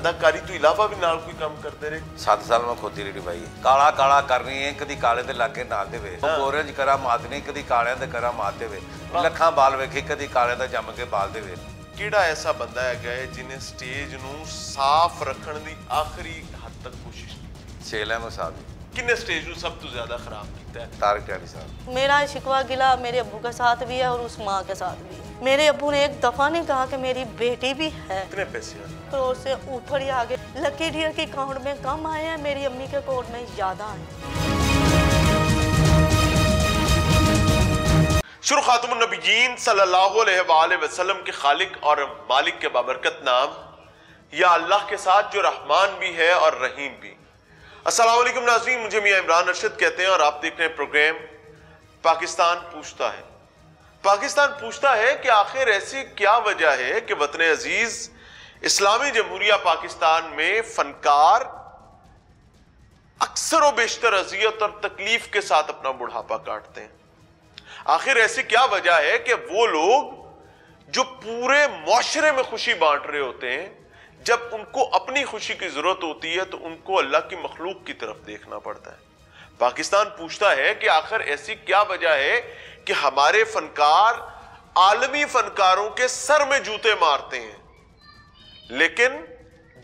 अदाकारी तो इलावा भी नाल कोई काम करते रहे? 7 साल मैं खोती रेडी भाई काला काला करनी है कदी काले ते लागे ना देवे गोरे च करा मात नहीं कदी काले ते करा मात देवे लखां बाल वेखे कदी काले दा जम के बाल देवे। किहड़ा ऐसा बंदा है जिन्हें स्टेज नूं साफ रखण दी आखिरी हद तक कोशिश की? छेल अहमद साहब किन्ने स्टेज नूं सब तो ज्यादा खराब किया है? तारिक टैली साहब। मेरा शिकवा गिला मेरे अब्बू के साथ भी है और उस माँ के साथ भी है। मेरे अब्बू ने एक दफा नहीं कहा कि मेरी बेटी भी है। कितने पैसे आए? करोड़ से ऊपर ही आगे। लकी डियर के अकाउंट में कम आए हैं, मेरी अम्मी के अकाउंट में ज्यादा आए। शुरू खातमुन नबीयीन सल्लल्लाहु अलैहि वसल्लम के खालिक और मालिक के बाबरकत नाम या अल्लाह के साथ जो रहमान भी है और रहीम भी। अस्सलाम वालेकुम नाज़रीन, मुझे मियां इमरान अरशद कहते हैं और आप देख रहे हैं प्रोग्राम पाकिस्तान पूछता है। पाकिस्तान पूछता है कि आखिर ऐसी क्या वजह है कि वतन अजीज इस्लामी जमहूरिया पाकिस्तान में फनकार अक्सर व बेशतर अजियत और तकलीफ के साथ अपना बुढ़ापा काटते हैं। आखिर ऐसी क्या वजह है कि वो लोग जो पूरे मुआशरे में खुशी बांट रहे होते हैं, जब उनको अपनी खुशी की जरूरत होती है तो उनको अल्लाह की मखलूक की तरफ देखना पड़ता है। पाकिस्तान पूछता है कि आखिर ऐसी क्या वजह है कि हमारे फनकार आलमी फनकारों के सर में जूते मारते हैं, लेकिन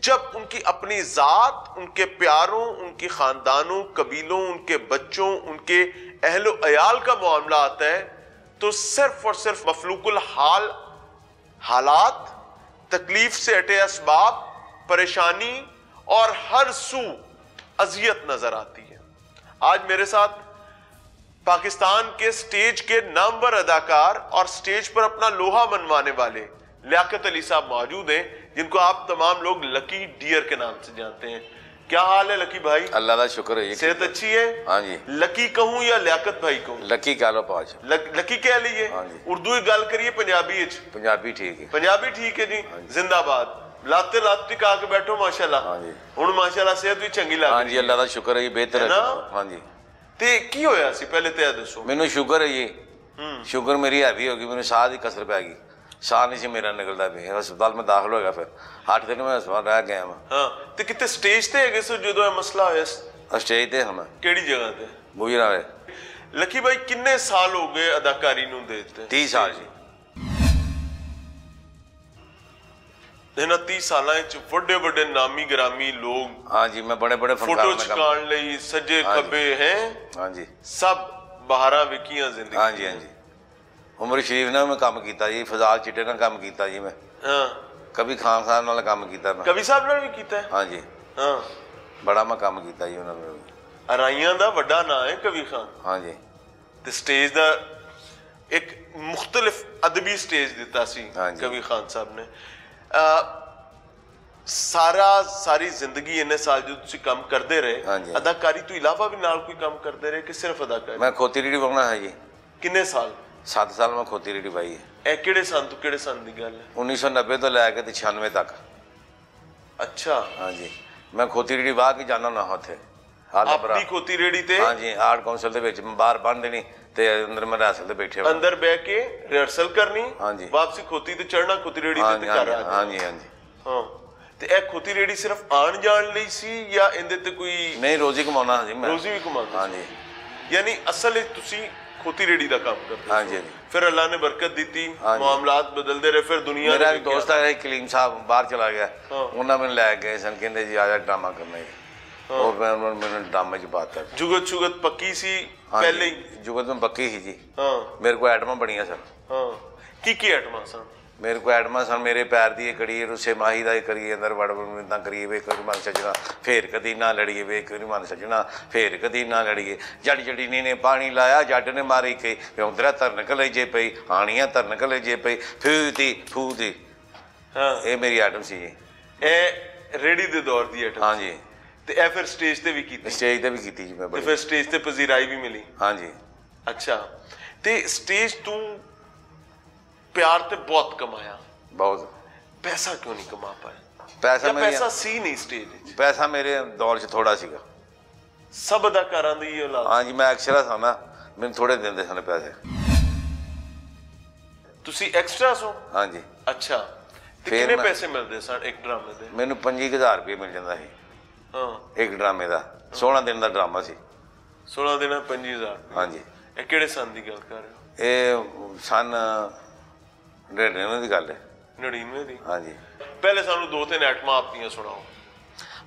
जब उनकी अपनी जात, उनके प्यारों, उनके खानदानों, कबीलों, उनके बच्चों, उनके अहलो अयाल का मामला आता है तो सिर्फ और सिर्फ मफलूकुल हाल हालात, तकलीफ से अटे असबाब, परेशानी और हर सू अजियत नजर आती है। आज मेरे साथ पाकिस्तान के स्टेज के नामवर अदाकार और स्टेज पर अपना लोहा मनवाने वाले लियाकत अली साहब मौजूद हैं, जिनको आप तमाम लोग लकी डियर के नाम से जानते हैं। क्या हाल है लकी भाई? अल्लाह का शुक्र है, सेहत अच्छी है? हाँ जी। लकी कहूं या लियाकत भाई कहूं? लकी कह लो पाँच। लकी कह लीजिए। हाँ जी। उर्दू ही गल करिए पंजाबी? पंजाबी ठीक है। पंजाबी ठीक है जी। जिंदाबाद। लाते लात टिका के बैठो माशाल्लाह। हाँ जी। हुण माशाल्लाह सेहत भी चंगी लग रही है। हाँ जी, अल्लाह का शुक्र है, बेहतर है। हाँ जी। ते की होया सी पहले ते दसो। मैनू शुगर है जी, शुगर मेरी हैवी होगी, मैंने साह की कसर पै गई, साह नहीं से मेरा निकलता भी। अस्पताल में दाखिल हो गया, फिर 8 दिन में अस्पताल रह गया मैं। हाँ ते कितने स्टेज ते है सो जो ये मसला होया? स्टेज ते हम केड़ी जगह ते? बुजरा है। लकी भाई किन्ने साल हो गए अदाकारी नूं देते? 30 साल जी। इन्हां 30 सालां विच वड्डे वड्डे नामी ग्रामी लोग, हाँ जी, मैं बड़े बड़े फोटो छकाण लई सज्जे खब्बे हैं, हाँ जी, सब बहारां विकियां जिंदगी। हाँ जी, हाँ जी। उमर शरीफ ने मैं काम किया जी, फजाल चिट्टे ने काम किया जी, मैं कभी खान साहब नाल काम किया, मैं कभी साहब नाल भी कीता है। हाँ जी, हाँ, बड़ा मैं काम किया जी उन्होंने। अराइयां दा वड्डा नाम है कभी खान। हाँ जी। ते स्टेज दा एक मुख्तलिफ अदबी स्टेज दिता सी कभी खान साहब ने। सारी जिंदगी इन्ने साल जो तुसी काम करते रहे, अदाकारी तो इलावा भी नाल कोई काम करते रहे कि सिर्फ अदाकारी? मैं खोती रेडी बनाना है जी। किन्ने साल? 7 साल मैं खोती रेडी पाई है। ए किहड़े सन तो किहड़े सन दी गल है? 1990 तो लैके 96 तक। अच्छा। हाँ जी, मैं खोती रेडी वाह के जाना ना होते। आप भी खोती रेडी ते? हाँ जी, आर्ट काउंसिल दे विच बाहर बन देनी ते अंदर मैं रिहर्सल ते बैठे, अंदर बैठ के रिहर्सल करनी। हाँ जी। वापसी खोती ते चढ़ना, खोती रेडी ते घर आ जाना। हाँ जी, हाँ जी। हाँ ते ए खोती रेडी सिर्फ आन जान लई सी या इंदे ते कोई? नहीं, रोजी कमाना जी मैं। रोजी भी कमाना? हाँ जी। यानी असल विच तुसी खोती रेडी दा काम करते? हाँ जी। फिर अल्लाह ने बरकत दी, मामलात बदलते रहे, फिर दुनिया। मेरा एक दोस्त है कलीम साहब, बाहर चला गया, उन्होंने मैंने लै गए सन, कहते जी आजा ड्रामा करना है, और मैंने ड्रामे च बात कर। जुगत शुगत पक्की सी पहले ही? जुगत में पक्की ही जी। हाँ। मेरे को आइटमां बड़ियां सन। हाँ, की आइटमां सन? मेरे को आइटमां सन, मेरे पैर दी करिए, रुस्से माही दा करिए, अंदर वड़ इदा करिए, वे करी मन सजना, फिर कदी ना लड़िए, वे करी मन सजना, फिर कदी ना लड़िए, जड़ जड़ी ने पानी लाया, जट ने मारी के औंदरा तरन कलेजे पई, आनियां तरन कलेजे पई, फू दी। हाँ, ये मेरी आइटम सी जी। ए रेडी दे दौर दी आइटम? हाँ जी। ते ए फिर स्टेज ते भी कीती? स्टेज ते भी कीती जी मैं। ते फिर स्टेज ते पजीराई भी मिली? हाँ जी। अच्छा, ते स्टेज तू प्यार ते बहुत कमाया? बहुत। पैसा क्यों नहीं कमा पाया? पैसा सी नहीं स्टेज? पैसा मेरे दौर च थोड़ा सीगा। सब अदाकारां दी ये औलाद? हाँ जी, मैं एक्स्ट्रा था ना, मैंने थोड़े दिंदे सन पैसे। तुसी एक्स्ट्रा सो? हाँ जी। अच्छा, ਤੇ ਕਿੰਨੇ ਪੈਸੇ ਮਿਲਦੇ ਸਨ ਇੱਕ ਡਰਾਮੇ ਦੇ? ਮੈਨੂੰ 25,000 ਰੁਪਏ ਮਿਲ ਜਾਂਦਾ ਸੀ ਇੱਕ ਡਰਾਮੇ ਦਾ। 16 ਦਿਨ ਦਾ ਡਰਾਮਾ ਸੀ। 16 ਦਿਨਾਂ 25,000? ਹਾਂਜੀ। ਇਹ ਕਿਹੜੇ ਸੰਨ ਦੀ ਗੱਲ ਕਰ ਰਹੇ ਹੋ? ਇਹ ਸੰਨ 99 ਦੀ ਗੱਲ ਹੈ। 99 ਦੀ? ਹਾਂਜੀ। ਪਹਿਲੇ ਸਾਨੂੰ 2-3 ਐਟਮਾਂ ਆਪਣੀਆਂ ਸੁਣਾਓ।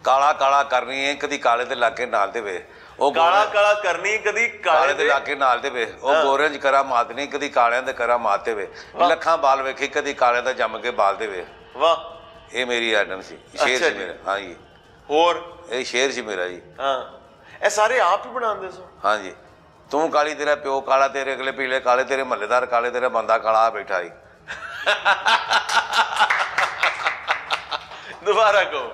ਕਾਲਾ ਕਾਲਾ ਕਰਨੀ ਹੈ ਕਦੀ ਕਾਲੇ ਦੇ ਲਾਗੇ ਨਾਲ ਦੇ ਵੇ, ਉਹ ਕਾਲਾ ਕਾਲਾ ਕਰਨੀ ਕਦੀ ਕਾਲੇ ਦੇ ਲਾਗੇ ਨਾਲ ਦੇ ਵੇ, ਉਹ ਗੋਰਿਆਂ 'ਚ ਕਰਾ ਮਾਤ ਨਹੀਂ ਕਦੀ ਕਾਲਿਆਂ ਦੇ ਕਰਾ ਮਾਤ ਦੇ ਵੇ, ਲੱਖਾਂ ਬਾਲ ਵੇਖੇ ਕਦੀ ਕਾਲਿਆਂ ਦਾ ਜੰਮ ਕੇ ਬਾਲ ਦੇ ਵੇ। ਵਾਹ, ਇਹ ਮੇਰੀ ਆਈਟਮ ਸੀ, ਸ਼ੇਰ ਸੀ ਮੇਰਾ। ਹਾਂਜੀ। ਹੋਰ? ਇਹ ਸ਼ੇਰ ਸੀ ਮੇਰਾ ਜੀ। ਹਾਂ, ਇਹ ਸਾਰੇ ਆਪ ਹੀ ਬਣਾਉਂਦੇ ਸੋ? ਹਾਂਜੀ। ਤੂੰ ਕਾਲੀ ਤੇਰਾ ਪਿਓ ਕਾਲਾ, ਤੇਰੇ ਅਗਲੇ ਪੀਲੇ ਕਾਲੇ, ਤੇਰੇ ਮਹੱਲੇਦਾਰ ਕਾਲੇ, ਤੇਰਾ ਬੰਦਾ ਕਾਲਾ ਬੈਠਾ ਹੀ। ਦੁਬਾਰਾ ਕਹੋ।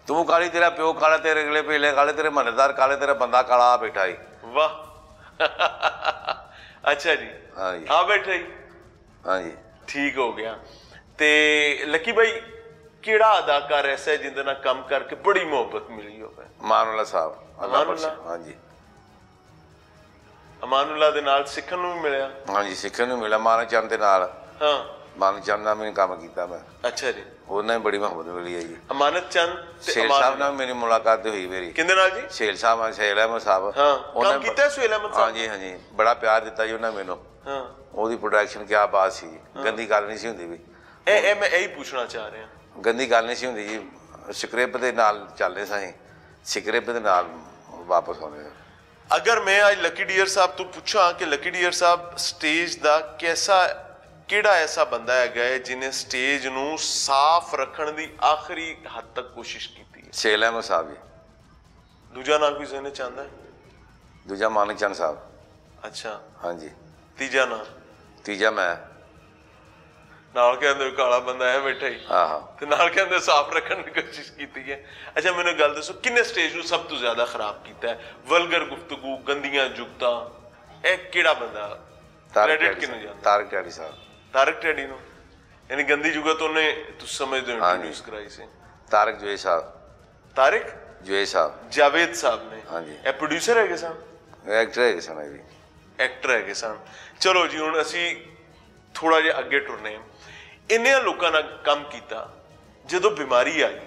ਤੂੰ ਕਾਲੀ ਤੇਰਾ ਪਿਓ ਕਾਲਾ, ਤੇਰੇ ਅਗਲੇ ਪੀਲੇ ਕਾਲੇ, ਤੇਰੇ ਮਹੱਲੇਦਾਰ ਕਾਲੇ, ਤੇਰਾ ਬੰਦਾ ਕਾਲਾ ਬੈਠਾ ਹੀ। ਵਾਹ। ਅੱਛਾ ਜੀ। ਹਾਂਜੀ। ਆ ਬੈਠਾ ਹੀ। ਹਾਂਜੀ, ਠੀਕ ਹੋ ਗਿਆ। ਤੇ ਲੱਕੀ ਭਾਈ, ਕਿਹੜਾ ਅਦਾਕਾਰ ਐਸਾ ਜਿੰਦੇ ਨਾਲ ਕੰਮ ਕਰਕੇ ਬੜੀ ਮੁਹੱਬਤ ਮਿਲੀ ਹੋਵੇ? ਅਮਾਨੁੱਲਾ ਸਾਹਿਬ। ਅਮਾਨੁੱਲਾ? ਹਾਂਜੀ। ਅਮਾਨੁੱਲਾ ਦੇ ਨਾਲ ਸਿੱਖਣ ਨੂੰ ਵੀ ਮਿਲਿਆ? ਹਾਂਜੀ, ਸਿੱਖਣ ਨੂੰ ਮਿਲਿਆ। ਮਾਨ ਚੰਦ ਦੇ ਨਾਲ। ਹਾਂ, ਮਾਨ ਚੰਦ ਨਾਲ ਮੈਨੂੰ ਕੰਮ ਕੀਤਾ ਮੈਂ। ਅੱਛਾ ਜੀ। ਉਹਨਾਂ ਨੇ ਬੜੀ ਮੁਹੱਬਤ ਮਿਲੀ ਹੈ ਜੀ। ਅਮਾਨਤ ਚੰਦ ਤੇ ਸੇਲ ਸਾਹਿਬ ਨਾਲ ਮੇਰੀ ਮੁਲਾਕਾਤ ਹੋਈ ਮੇਰੀ। ਕਿਹਦੇ ਨਾਲ ਜੀ? ਸੇਲ ਸਾਹਿਬ, ਸੇਲ ਅਹਿਮਦ ਸਾਹਿਬ। ਹਾਂ, ਕੰਮ ਕੀਤਾ ਸੁਹੇਲ ਅਹਿਮਦ ਸਾਹਿਬ? ਹਾਂਜੀ ਹਾਂਜੀ, ਬੜਾ ਪਿਆਰ ਦਿੱਤਾ ਜੀ ਉਹਨਾਂ ਮੈਨੂੰ। ਹਾਂ, ਉਹਦੀ ਪ੍ਰੋਡਕਸ਼ਨ ਕਿਆ ਬਾਤ ਸੀ, ਗੰਦੀ ਗੱਲ ਨਹੀਂ ਸੀ ਹੁੰਦੀ ਵੀ। ਇਹ ਮੈਂ ਇਹੀ ਪੁੱਛਣਾ ਚਾਹ ਰਿਹਾ। ਗੰਦੀ ਗੱਲ ਨਹੀਂ ਸੀ ਹੁੰਦੀ ਜੀ। ਸਕ੍ਰਿਪਟ ਦੇ ਨਾਲ ਚੱਲਦੇ ਸਾਂ, ਸਕ੍ਰਿਪਟ ਦੇ ਨਾਲ ਵਾਪਸ ਆਉਂਦੇ। ਅਗਰ ਮੈਂ ਅੱਜ ਲੱਕੀ ਡੀਅਰ ਸਾਹਿਬ ਤੋਂ ਪੁੱਛਾਂ ਕਿ ਲੱਕੀ ਡੀਅਰ ਸਾਹਿਬ ਸਟੇਜ ਦਾ ਕਿਹੜਾ ਐਸਾ ਬੰਦਾ ਹੈਗਾ ਹੈ ਜਿਹਨੇ ਸਟੇਜ ਨੂੰ ਸਾਫ਼ ਰੱਖਣ ਦੀ ਆਖਰੀ ਹੱਦ ਤੱਕ ਕੋਸ਼ਿਸ਼ ਕੀਤੀ ਹੈ? ਸੇਲ ਅਹਿਮਦ ਸਾਹਿਬ ਜੀ। ਦੂਜਾ ਨਾਮ ਵੀ ਜ਼ਹਿਨ ਚ ਆਉਂਦਾ ਹੈ? ਦੂਜਾ ਮਾਨਕ ਚੰਦ ਸਾਹਿਬ। ਅੱਛਾ। ਹਾਂਜੀ। ਤੀਜਾ ਨਾਮ? ਤੀਜਾ ਮੈਂ। ਨਾਲ ਕਹਿੰਦੇ ਕਾਲਾ ਬੰਦਾ ਹੈ ਬੈਠਾ ਹੀ। ਆਹੋ। ਤੇ ਨਾਲ ਕਹਿੰਦੇ ਸਾਫ਼ ਰੱਖਣ ਦੀ ਕੋਸ਼ਿਸ਼ ਕੀਤੀ ਹੈ। ਅੱਛਾ, ਮੈਨੂੰ ਗੱਲ ਦੱਸੋ, ਕਿੰਨੇ ਸਟੇਜ ਨੂੰ ਸਭ ਤੋਂ ਜ਼ਿਆਦਾ ਖਰਾਬ ਕੀਤਾ ਹੈ? ਵਲਗਰ ਗੁਫ਼ਤਗੂ, ਗੰਦੀਆਂ ਜੁਗਤਾਂ, ਇਹ ਕਿਹੜਾ ਬੰਦਾ? ਕ੍ਰੈਡਿਟ ਕਿਹਨੂੰ ਜਾਂਦਾ? ਤਾਰਕ ਟੈਡੀ ਸਾਹਿਬ। ਤਾਰਕ ਟੈਡੀ ਨੂੰ? ਯਾਨੀ ਗੰਦੀ ਜੁਗਤ ਉਹਨੇ, ਤੁਸੀਂ ਸਮਝਦੇ ਹੋ, ਇੰਟਰੋਡਿਊਸ ਕਰਾਈ ਸੀ। ਤਾਰਕ ਜੁਏ ਸਾਹਿਬ। ਤਾਰਿਕ ਜੁਏ ਸਾਹਿਬ। ਜਾਵੇਦ ਸਾਹਿਬ ਨੇ? ਹਾਂਜੀ। ਇਹ ਪ੍ਰੋਡਿਊਸਰ ਹੈਗੇ ਸਨ? ਐਕਟਰ ਹੈਗੇ ਸਨ ਜੀ। ਐਕਟਰ ਹੈਗੇ ਸਨ। ਚਲੋ ਜੀ, ਹੁਣ ਅਸੀਂ ਥੋੜਾ ਜਿਹਾ ਅੱਗੇ ਟੁਰਨੇ। ਇੰਨੇ ਲੋਕਾਂ ਨਾਲ ਕੰਮ ਕੀਤਾ, ਜਦੋਂ ਬਿਮਾਰੀ ਆਈ,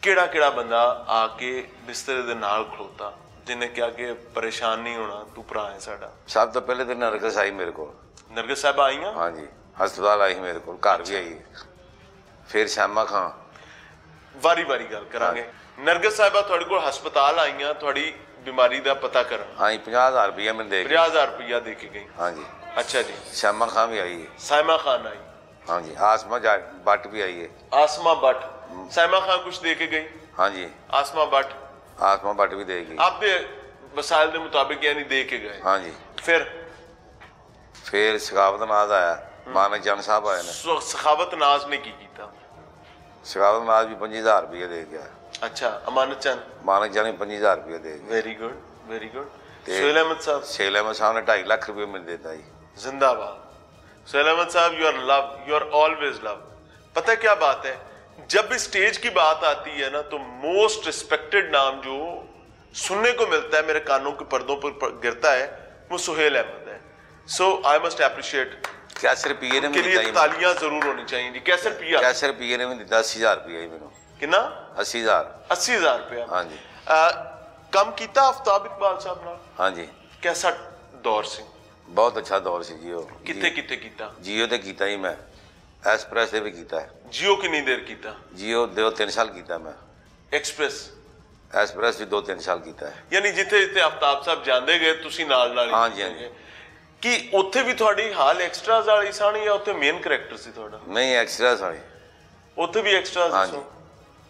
ਕਿਹੜਾ ਕਿਹੜਾ ਬੰਦਾ ਆ ਕੇ ਬਿਸਤਰੇ ਦੇ ਨਾਲ ਖਲੋਤਾ ਜਿਹਨੇ ਕਿਹਾ ਕਿ ਪਰੇਸ਼ਾਨ ਨਹੀਂ ਹੋਣਾ, ਤੂੰ ਭਰਾ ਹੈ ਸਾਡਾ? ਸਭ ਤੋਂ ਪਹਿਲੇ ਤਾਂ ਨਰਗਸ ਆਈ ਮੇਰੇ ਕੋਲ। ਨਰਗਸ ਸਾਹਿਬ ਆਈਆਂ? ਹਾਂਜੀ, ਹਸਪਤਾਲ ਆਈ ਮੇਰੇ ਕੋਲ, ਘਰ ਵੀ ਆਈ। ਫਿਰ ਸ਼ਾਮਾ ਖਾਂ। ਵਾਰੀ ਵਾਰੀ ਗੱਲ ਕਰਾਂਗੇ। ਨਰਗਸ ਸਾਹਿਬਾ ਤੁਹਾਡੇ ਕੋਲ ਹਸਪਤਾਲ ਆਈਆਂ ਤੁਹਾਡੀ ਬਿਮਾਰੀ ਦਾ ਪਤਾ ਕਰਨ? ਹਾਂਜੀ। 50,000 ਰੁਪਇਆ ਮੈਨੂੰ ਦੇ 50,000 ਰੁਪਇਆ ਦੇ ਕੇ ਗਈ? ਹਾਂਜੀ। ਅੱਛਾ ਜੀ। ਸ਼ਾਮਾ ਖਾਂ ਵੀ ਆਈ ਹੈ? ਸਾਇਮਾ ਖਾਨ ਆਈ? ਹਾਂਜੀ। ਆਸਮਾ ਬੱਟ ਵੀ ਆਈ ਹੈ? ਆਸਮਾ ਬੱਟ। ਸਾਇਮਾ ਖਾਨ ਕੁछ दे के गई? ਹਾਂਜੀ। आसमा भट्ट? आसमा भट्ट भी देगी आपके वसाइल के मुताबिक, यानी दे के गए? हाँ जी। फिर सखावत नाज आया, मानक चंद साहब आए ने। सखावत नाज ने की कीता? सखावत नाज भी 25,000 रुपये दे गया। अच्छा। अमानत चंद? मानक चंद भी 25,000 रुपये दे गया। Very good, very good. Suhail Ahmed साहब? सुहेल अहमद साहब ने 2.5 लाख रुपये मिल देता ही। जिंदाबाद। सुहेल अहमद साहब, you are love, you are always love. पता है क्या बात है, जब भी स्टेज की बात आती है ना, तो मोस्ट रिस्पेक्टेड नाम जो सुनने को मिलता है, मेरे कानों के पर्दों पर गिरता है, वो सुहेल अहमद है। सो आई मस्ट एप्रिशिएट। कैसर पीए ने के लिए तालियां जरूर होनी चाहिए जी। कैसर पिया? कैसर पीए ने भी दिता 80,000 रुपया ही मैनू। कितना? 80,000। 80,000 रुपया? हाँ जी। कम कीता आफ्ताब इकबाल साहब नाल? हाँ जी। कैसा दौर सी? बहुत अच्छा दौर सी जी। किथे किथे कीता? जियो ते कीता ही मैं, एक्सप्रेस से भी कीता है। जियो कितनी देर कीता? जियो 2-3 साल कीता मैं। एक्सप्रेस? एक्सप्रेस भी 2-3 साल कीता है। यानी जिथे जिथे आफ्ताब साहब जांदे गए तुसी नाल नाल? हाँ जी, हाँ जी। कि उत्थे भी थोड़ी हाल एक्स्ट्राज वाली सन या उत्थे मेन करैक्टर सी थोड़ा? नहीं, एक्स्ट्राज वाली। उत्थे भी एक्स्ट्राज? हाँ जी।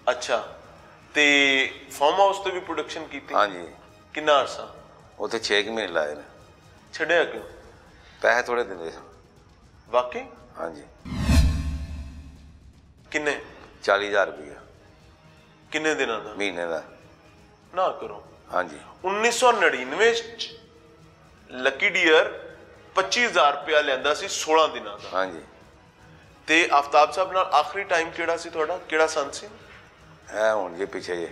अच्छा। ते फार्म हाउस ते भी प्रोडक्शन कीती? हाँ जी। कितना अरसा? उत्थे 6 महीने लाए ने। छड्या क्यों? पैसे थोड़े दिंदे सन। वाकई? हाँ जी। किन्ने? 40,000 रुपया। किन्ने दिनों का? महीने का। ना करो। हाँ जी। 1999 लकी डियर 25,000 रुपया लेंदा सी 16 दिनों का। हाँ जी। ते आफ्ताब साहब नाल आखिरी टाइम केड़ा सी तुहाडा? केड़ा सन सी? है हुण जे पिछे जे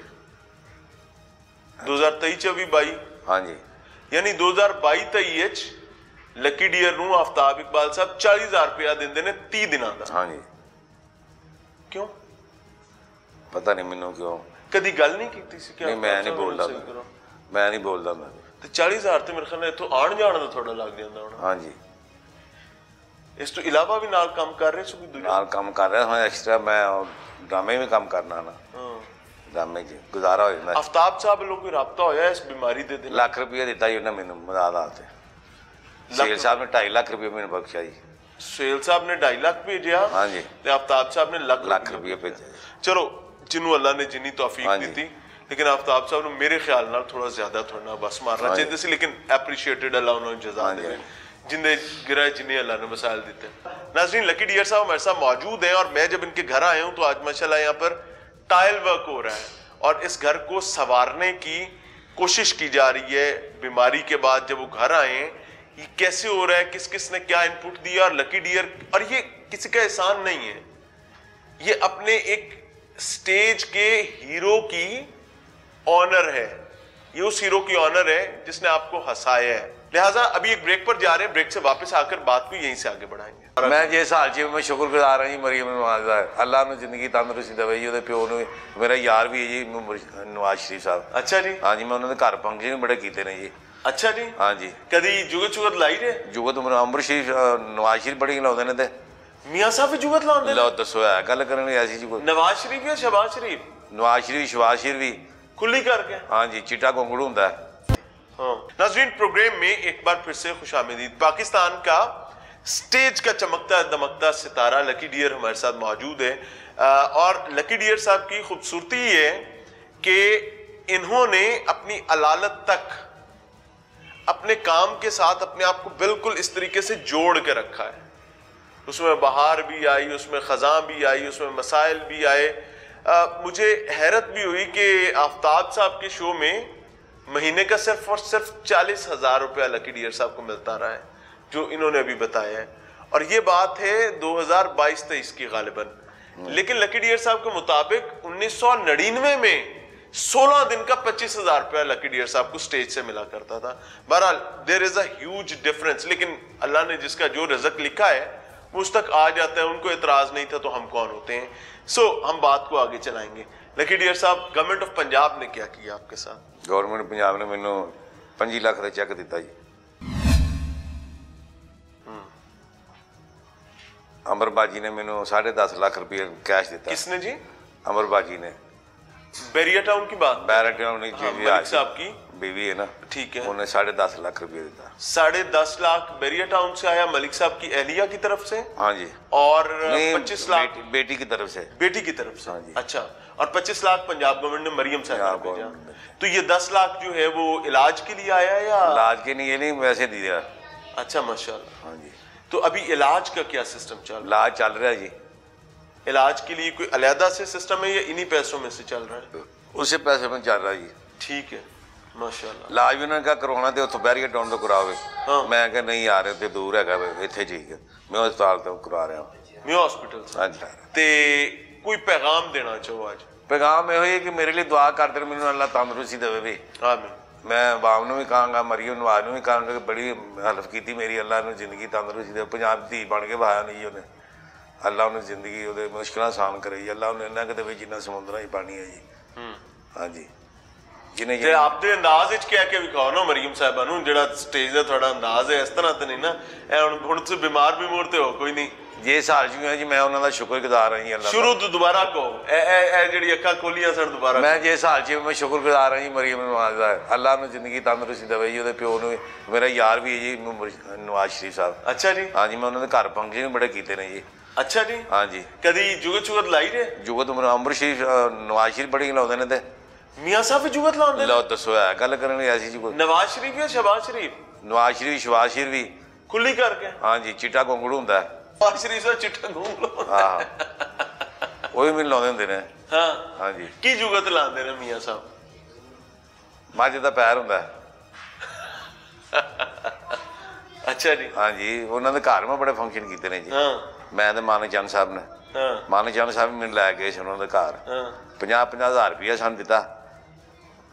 2023 च भी 22? हाँ जी। यानी 2022-23 च लकी डियर नूं आफ्ताब इकबाल साहब 40,000 रुपया देंदे ने 30 दिनां दा। हाँ जी, क्यों? पता नहीं मैनू क्यों। कदी गल नहीं कीती सी कि नहीं मैं नहीं बोलदा, मैं नहीं बोलदा। मैं ते 40,000 ते मेरे ख्याल नाल इत्थों आण जाण दा थोड़ा लग जांदा होना। हाँ जी, इस तो इलावा भी नाल काम कर रहे सो कोई दूजा? नाल काम कर रहा हूँ एक्स्ट्रा, मैं ड्रामे भी काम करना ना, ड्रामे च गुजारा हो जाता। आफ्ताब साहब लोग कोई राबता होया इस बीमारी दे दिन? लाख रुपया दिता जी उन्हें मैनू मदद आते। सेल साहब ने 2.5 लाख रुपया मैंने बख्शा जी। सेल साहब ने 2.5 लाख भेजा? हाँ जी। ते आफ्ताब साहब ने लाख रुपया भेजा। चलो जिन्हों अल्लाह ने जिन्नी तौफीक हाँ जी। दी, लेकिन आफ्ताब साहब ने मेरे ख्याल नाल थोड़ा ज्यादा थोड़ा बस मारना हाँ चाहिए सी, लेकिन एप्रीशिएटेड अल्लाह उन्होंने जज़ा हाँ दे जी। जिंदे गिरा जिन्हें अल्लाह ने मसाइल देते। नाज़रीन, लकी डियर साहब हमारे साथ मौजूद हैं और मैं जब इनके घर आया हूँ तो आज माशाल्लाह यहाँ पर टाइल वर्क हो रहा है और इस घर को संवारने की कोशिश की जा रही है। बीमारी के बाद जब वो घर आए, ये कैसे हो रहा है, किस किस ने क्या इनपुट दिया, और लकी डियर, और ये किसी का एहसान नहीं है, ये अपने एक स्टेज के हीरो की ऑनर है, ये उस हीरो की ऑनर है जिसने आपको हंसाया है। लिहाजा अभी एक ब्रेक पर जा रहे हैं, ब्रेक से वापस आकर बात को यहीं से आगे बढ़ाएंगे। मैं जिस हाल च मैं शुक्रगुजार हाँ जी मरियम नवाज का, अल्लाह ने जिंदगी तंदुरुस्ती देवे जी। प्यो ने मेरा यार भी है जी नवाज शरीफ साहब। अच्छा जी। हाँ जी, मैं उन्होंने घर फंक्शन भी बड़े किए ने जी। अच्छा जी। हाँ जी। कभी जुगत जुगत लाई रहे? जुगत अमर शरीफ नवाज शरीफ बड़ी लाते ने। मियाँ साहब भी जुगत लाते? लो दसो है गल करने ऐसी जी कोई? नवाज शरीफ या शहबाज शरीफ? नवाज शरीफ शहबाज शरीफ भी खुली करके। हाँ जी, चिट्टा घुंघरू होंदा है। हाँ। नाज़रीन, प्रोग्राम में एक बार फिर से खुशामदीद। पाकिस्तान का स्टेज का चमकता दमकता सितारा लकी डियर हमारे साथ मौजूद है और लकी डियर साहब की खूबसूरती ये है कि इन्होंने अपनी अलालत तक अपने काम के साथ अपने आप को बिल्कुल इस तरीके से जोड़ के रखा है। उसमें बहार भी आई, उसमें खज़ां भी आई, उसमें मसाइल भी आए। मुझे हैरत भी हुई कि आफ्ताब साहब के शो में महीने का सिर्फ और सिर्फ 40,000 रुपया लकी डियर साहब को मिलता रहा है, जो इन्होंने अभी बताया है, और ये बात है 2022-23 की गालिबन। लेकिन लकी डियर साहब के मुताबिक 1999 में 16 दिन का 25,000 रुपया लकी डियर साहब को स्टेज से मिला करता था। बहरहाल there is a huge difference, लेकिन अल्लाह ने जिसका जो रिज़्क लिखा है वो उस तक आ जाता है। उनको एतराज नहीं था तो हम कौन होते हैं। हम बात को आगे चलाएंगे। लकी डियर साहब, गवर्नमेंट ऑफ पंजाब ने क्या किया आपके साथ? गवर्नमेंट पंजाब ने मैनू 25 लाख का चेक दिता जी। अमर बाजी ने मैनू 10.5 लाख रुपये कैश दिता। किसने जी? अमर बाजी ने। बैरिया टाउन की बात? बैरिया टाउन मलिक साहब की बीवी है ना, ठीक है, उन्हें 10.5 लाख रुपये दिता। 10.5 लाख बैरिया टाउन से आया, मलिक साहब की अहलिया की तरफ से? हाँ जी। और 25 लाख बेटी की तरफ से? बेटी की तरफ से। हाँ जी। अच्छा, और 25 लाख पंजाब गवर्नमेंट ने मरियम साहब को भेजा। तो ये 10 लाख जो है वो इलाज के लिए आया या? इलाज के लिए नहीं, वैसे दिया। अच्छा, माशाल्लाह। हाँ जी। तो अभी इलाज का क्या सिस्टम चल रहा है? इलाज चल रहा है जी। इलाज के लिए कोई अलहदा से सिस्टम है या इन्हीं पैसों में से चल रहा है? उसे पैसे में चल रहा है जी। ठीक है, माशाल्लाह। इलाज भी उन्होंने कहा करवाना तो उतो बैरिया टाउन तो कराओगे। हाँ। मैं क्या नहीं आ रहे, दूर है, इतने ठीक है, मैं अस्पताल तो करा रहा हूँ। मैं हॉस्पिटल से? हाँ जी। ते कोई पैगाम देना चाहो आज? पैगाम यह है कि मेरे लिए दुआ करते रहो, मैंने अल्लाह तंदुरुस्ती देवे भी। आमीन। मैं अवाम ने भी कहांगा, मरियम नवाज ने भी कहांगा कि बड़ी हेल्प की मेरी, अल्लाह ने जिंदगी तंदुरुस्ती दे। पंजाब धी बन के बहाया नहीं उन्हें, अल्लाह उन्हें जिंदगी वो मुश्किल आसान करे, अल्लाह उन्हें इन्ना कि देवे जिन्ना समुद्र ही पानी है जी। हाँ जी। जिन्हें आपके अंदाज कह के विखाओ ना मरियम साहबा नूं, जिहड़ा स्टेज का थोड़ा अंदाज है, इस तरह तो नहीं ना हुण तुसीं बीमार तो हो कोई नहीं। जे साल जी जी मैं उन्होंने शुक्रगुजार हाँ जी। अल्लाह शुरू तो दोबारा कहो, जी अखा खोलिया सन दोबारा। मैं जे साल जी मैं शुक्रगुजार हाँ जी मरियम नवाज का, अल्लाह ने जिंदगी तंदुरुस्ती देवे जी। प्यो ने मेरा यार भी है जी नवाज शरीफ साहब। अच्छा जी। हाँ जी, मैं उन्होंने घर फंक्शन भी बड़े किए ने जी। अच्छा जी। हाँ जी। कभी जुगत जुगत लाई रहे? जुगत अमर शरीफ नवाज शरीफ बड़ी लाते ने। मियाँ साहब भी जुगत लाते? लो दसो है गल करने ऐसी जी कोई? नवाज शरीफ या शहबाज शरीफ? नवाज शरीफ शहबाज शरीफ भी खुली करके। हाँ जी, चिट्टा घुंघरू होंदा है। नवाज शरीफ दा चिट्टा घुंघरू? हाँ, वो भी मैनूं लाउंदे हुंदे ने। हाँ हाँ जी। की जुगत लांदे ने मियाँ साहब? मझ दा पैर होंदा है। अच्छा जी। हाँ जी, उन्होंने घर में बड़े फंक्शन किए ने जी। हाँ। मैं तो मानक चंद साहब ने। हाँ। मानक चंद साहब मैंने लै गए उन्होंने घर। हाँ। 50,000 रुपया सन दिता।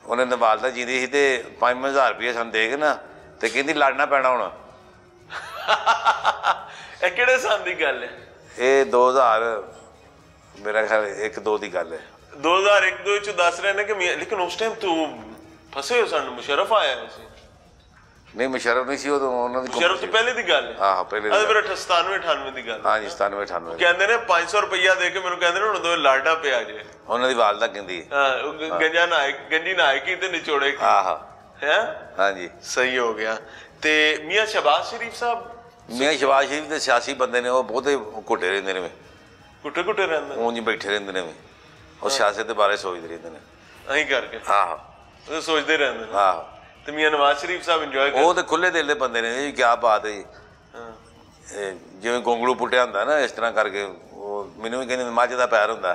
उन्हें नवालदा जींदी सी ते 5,000 रुपया सन दे के ना ते कहती लड़ना पैना हुण। ਇਹ ਕਿਹੜੇ ਸਾਲ ਦੀ ਗੱਲ ਹੈ? ਇਹ 2000 मेरा ख्याल 1-2 ਦੀ ਗੱਲ ਹੈ। 2001-2 ਚ ਦੱਸ ਰਹੇ ਨੇ ਕਿ ਲੇਕਿਨ ਉਸ ਟਾਈਮ ਤੂੰ ਫਸੇ ਹੋ ਸਾਨੂੰ ਮੁਸ਼ਰਫ ਆਇਆ ਸੀ। ਨਹੀਂ ਮੁਸ਼ਰਫ ਨਹੀਂ ਸੀ ਉਦੋਂ, ਉਹਨਾਂ ਦੀ ਮੁਸ਼ਰਫ ਤੋਂ ਪਹਿਲੇ ਦੀ ਗੱਲ ਹੈ। ਹਾਂ ਪਹਿਲੇ ਅਰੇ ਮੇਰਾ 97-98 ਦੀ ਗੱਲ। ਹਾਂਜੀ 97-98 ਕਹਿੰਦੇ ਨੇ 500 ਰੁਪਇਆ ਦੇ ਕੇ ਮੈਨੂੰ ਕਹਿੰਦੇ ਨੇ ਹੁਣ ਦੋਵੇਂ ਲਾਡਾ ਪਿਆ ਜੇ। ਉਹਨਾਂ ਦੀ ਵਾਲਦਾ ਕਹਿੰਦੀ ਹਾਂ ਗੰਜੀ ਨਾ ਆਏ ਕੀ ਤੇ ਨਿਚੋੜੇ ਕੀ। ਆਹ ਹੈ ਹਾਂਜੀ ਸਹੀ ਹੋ ਗਿਆ। ਤੇ ਮੀਆਂ ਸ਼ਹਬਾਜ਼ ਸ਼ਰੀਫ ਸਾਹਿਬ, ਮੀਆਂ ਸ਼ਹਬਾਜ਼ ਸ਼ਰੀਫ ਦੇ ਸਿਆਸੀ ਬੰਦੇ ਨੇ, ਉਹ ਬਹੁਤੇ ਘੁੱਟੇ ਰਹਿੰਦੇ ਨੇ, ਕੁੱਟੇ ਕੁੱਟੇ ਰਹਿੰਦੇ ਉਂਝ ਹੀ ਬੈਠੇ ਰਹਿੰਦੇ ਨੇ, ਉਹ ਸਿਆਸਤ ਦੇ ਬਾਰੇ ਸੋਚਦੇ ਰਹਿੰਦੇ ਨੇ ਅਹੀਂ ਕਰਕੇ। ਆਹੋ ਉਹ ਸੋਚਦੇ ਰਹਿੰਦੇ ਨੇ। ਆਹੋ ਤੇ ਮੀਆਂ ਨਵਾਜ਼ ਸ਼ਰੀਫ ਸਾਹਿਬ ਇੰਜੋਏ ਉਹ ਤੇ ਖੁੱਲੇ ਦਿਲ ਦੇ ਬੰਦੇ ਨੇ ਜੀ, ਕਿਆ ਬਾਤ ਹੈ ਜੀ। ਜਿਵੇਂ ਗੋਂਗਲੂ ਪੁੱਟਿਆ ਹੁੰਦਾ ਨਾ, ਇਸ ਤਰ੍ਹਾਂ ਕਰਕੇ ਉਹ ਮੈਨੂੰ ਵੀ ਕਹਿੰਦੇ ਮੱਝ ਦਾ ਪੈਰ ਹੁੰਦਾ,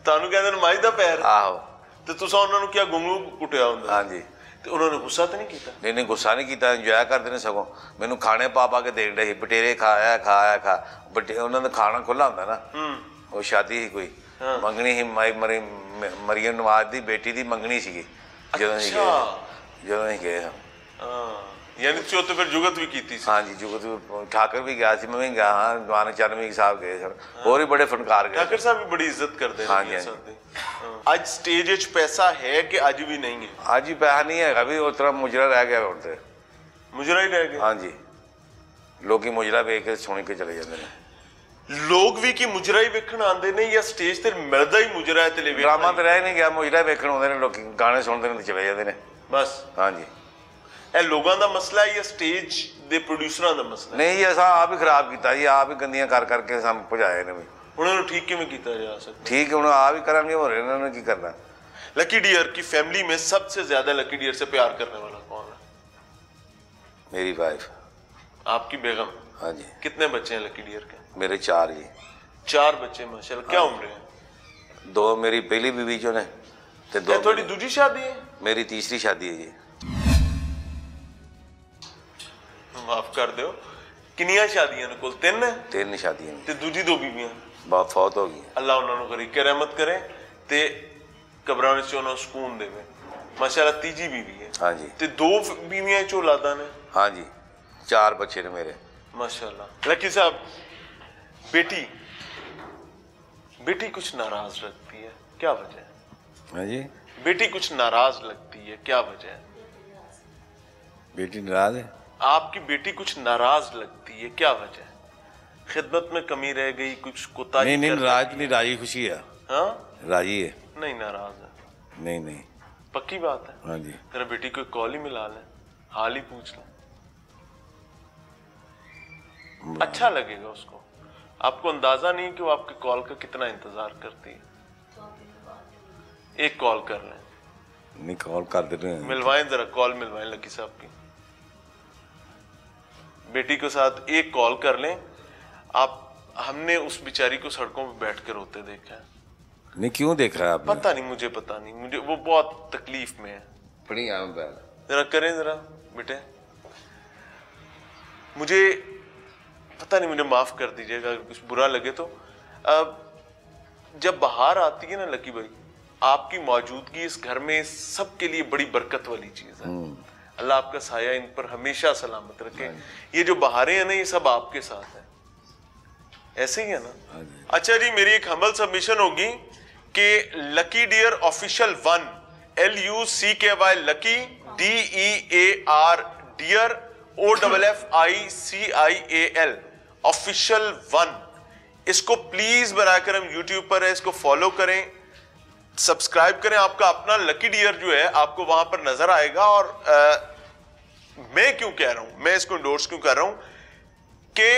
ਤੁਹਾਨੂੰ ਕਹਿੰਦੇ ਨੇ ਮੱਝ ਦਾ ਪੈਰ। ਆਹੋ ਤੇ ਤੁਸੀਂ ਉਹਨਾਂ ਨੂੰ ਕਿਹਾ ਗੋਂਗਲੂ ਕੁੱਟਿਆ ਹੁੰਦਾ? ਹਾਂਜੀ। ਤੇ ਉਹਨਾਂ ਨੇ ਗੁੱਸਾ ਤਾਂ ਨਹੀਂ ਕੀਤਾ? ਨਹੀਂ ਗੁੱਸਾ ਨਹੀਂ ਕੀਤਾ, ਇੰਜੋਏ ਕਰਦੇ ਨੇ, ਸਗੋਂ ਮੈਨੂੰ ਖਾਣੇ ਪਾ ਕੇ ਦੇਣ ਡੇ ਸੀ, ਬਟੇਰੇ ਖਾ ਉਹਨਾਂ ਦਾ ਖਾਣਾ ਖੁੱਲਾ ਹੁੰਦਾ ਨਾ। ਉਹ ਸ਼ਾਦੀ ਸੀ ਕੋਈ, ਮੰਗਣੀ ਸੀ, ਮਰੀਮ ਨਵਾਜ਼ ਦੀ ਬੇਟੀ ਦੀ ਮੰਗਣੀ ਸੀਗੀ ਜਦੋਂ ਅਸੀਂ ਗਏ ਹਾਂ। ਯਾਨੀ ਤੁਸੀਂ ਉੱਥੇ ਫਿਰ ਜੁਗਤ ਵੀ ਕੀਤੀ ਸੀ? ਹਾਂਜੀ ਜੁਗਤ, ਠਾਕਰ ਵੀ ਗਿਆ ਸੀ, ਮੈਂ ਵੀ ਗਿਆ ਹਾਂ, ਦੀਵਾਨ ਚਰਨਵੀ ਸਾਹਿਬ ਗਏ ਸਨ, ਹੋਰ ਵੀ ਬੜੇ ਫਨਕਾਰ ਗਏ। ਠਾਕਰ ਸਾਹਿਬ ਵੀ ਬੜੀ ਇੱਜ਼ਤ ਕਰਦੇ ਨੇ। ਅੱਜ ਸਟੇਜ 'ਚ ਪੈਸਾ ਹੈ ਕਿ ਅੱਜ ਵੀ ਨਹੀਂ ਹੈ? ਅੱਜ ਹੀ ਪੈਸਾ ਨਹੀਂ ਹੈਗਾ ਵੀ, ਉਸ ਤਰ੍ਹਾਂ ਮੁਜਰਾ ਰਹਿ ਗਿਆ ਹੁਣ ਤੇ। ਮੁਜਰਾ ਹੀ ਰਹਿ ਗਿਆ? ਹਾਂਜੀ, ਲੋਕੀ ਮੁਜਰਾ ਵੇਖ ਕੇ ਸੁਣ ਕੇ ਚਲੇ ਜਾਂਦੇ ਨੇ। ਲੋਕ ਵੀ ਕੀ ਮੁਜਰਾ ਹੀ ਵੇਖਣ ਆਉਂਦੇ ਨੇ ਜਾਂ ਸਟੇਜ ਤੇ ਮਿਲਦਾ ਹੀ ਮੁਜਰਾ ਹੈ? ਤੇ ਡਰਾਮਾ ਤਾਂ ਰਹਿ ਨਹੀਂ ਗਿਆ, ਮੁਜਰਾ ਵੇਖਣ ਆਉਂਦੇ ਨੇ ਲੋਕੀ, ਗਾਣੇ ਸੁਣਦੇ ਨੇ ਤੇ ਚਲੇ ਜਾਂਦੇ ਨੇ ਬਸ। ਹਾਂਜੀ, ਇਹ ਲੋਕਾਂ ਦਾ ਮਸਲਾ ਹੈ ਜਾਂ ਸਟੇਜ ਦੇ ਪ੍ਰੋਡਿਊਸਰਾਂ ਦਾ ਮਸਲਾ? ਨਹੀਂ ਜੀ, ਅਸਾਂ ਆਪ ਹੀ ਖਰਾਬ ਕੀਤਾ ਜੀ, ਆਪ ਹੀ ਗੰਦੀਆਂ ਕਰਕੇ ਸਾਨੂੰ ਭਜਾਏ ਨੇ ਵੀ। ਉਹਨਾਂ ਨੂੰ ठीक ਕਿਵੇਂ ਕੀਤਾ ਜਾ ਸਕਦਾ? ठीक है, आप ही करेंगे, हो रहे हैं की करना। लकी डियर की फैमिली में सबसे ज्यादा लकी डियर से प्यार करने वाला कौन है? मेरी वाइफ। आपकी बेगम? हाँ जी। कितने बच्चे हैं लकी डियर के? मेरे 4 जी। 4 बच्चे माशाल्लाह। क्या उम्र है? 2 मेरी पहली बीवी जो ने, ते 2 थोड़ी दूसरी शादी है? मेरी तीसरी शादी है जी। माफ कर दो, किनिया शादियां ने? कुल 3 है? 3 शादियां। ते दूजी 2 बीवियां बहुत फौत हो गई। अल्लाह उन्होंने करी के रहमत करे ते कब्रां विच उन्होंने सुकून देवे माशाल्लाह। तीजी बीवी है? हाँ जी। ते 2 बीवियां चो औलादा ने? हाँ जी, 4 बच्चे ने मेरे माशाल्लाह। लकी साहब, बेटी कुछ नाराज लगती है, क्या वजह है? हाँ जी। बेटी कुछ नाराज लगती है, क्या वजह है? बेटी नाराज है? आपकी बेटी कुछ नाराज लगती है, क्या वजह है? खिदमत में कमी रह गई, कुछ कोताही? नहीं नाराज नहीं, राजी खुशी है। हाँ राजी है, नहीं नाराज है? नहीं पक्की बात है? हाँ जी। तेरा बेटी को कॉल ही मिला ले, हाल ही पूछ ले, अच्छा लगेगा उसको। आपको अंदाजा नहीं कि वो आपके कॉल का कितना इंतजार करती है। एक कॉल कर लें। नहीं कॉल कर देते हैं, मिलवाएं, जरा कॉल मिलवाएं लकी साहब की। बेटी के साथ एक कॉल कर लें आप। हमने उस बेचारी को सड़कों पे बैठ कर रोते देखा है। नहीं क्यों देख रहा है आपने? पता नहीं, मुझे पता नहीं, मुझे वो बहुत तकलीफ में है। पड़ी जरा करें जरा बेटे, मुझे पता नहीं, मुझे माफ कर दीजिएगा अगर कुछ बुरा लगे तो। जब बाहर आती है ना लकी भाई, आपकी मौजूदगी इस घर में सबके लिए बड़ी बरकत वाली चीज है। अल्लाह आपका साया इन पर हमेशा सलामत रखे। ये जो बहारें हैं ना, ये सब आपके साथ है, ऐसे ही है ना? अच्छा जी, मेरी एक हम्बल सबमिशन होगी कि lucky dear official 1 LUCKY lucky DEAR dear OFFICIAL official 1, इसको प्लीज बनाकर हम यूट्यूब पर है, इसको फॉलो करें, सब्सक्राइब करें। आपका अपना लकी डियर जो है आपको वहां पर नजर आएगा। और मैं क्यों कह रहा हूं, मैं इसको इंडोर्स क्यों कर रहा हूं कि